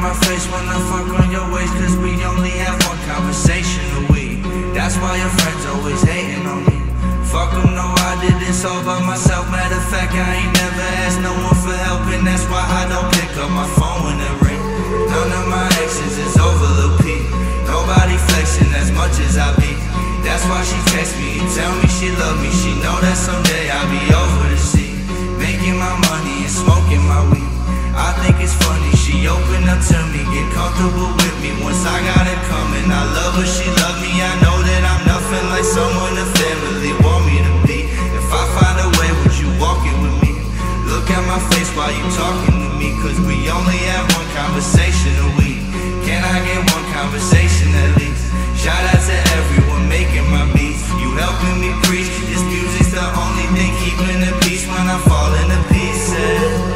my face when I fuck on your waist, cause we only have one conversation a week. That's why your friends always hating on me. Fuck them, no, I did this all by myself. Matter of fact, I ain't never asked no one for help, and that's why I don't pick up my phone when it ring. None of my exes is over the peak. Nobody flexing as much as I be. That's why she text me and tell me she love me. She know that someday I'll be over the sea, making my money and smoking my weed. I think it's funny, she opened up to me, get comfortable with me once I got it coming. I love her, she love me, I know that I'm nothing like someone the family want me to be. If I find a way, would you walk it with me? Look at my face while you talking to me, cause we only have one conversation a week. Can I get one conversation at least? Shout out to everyone making my beats. You helping me preach, this music's the only thing keeping the peace when I fall into pieces.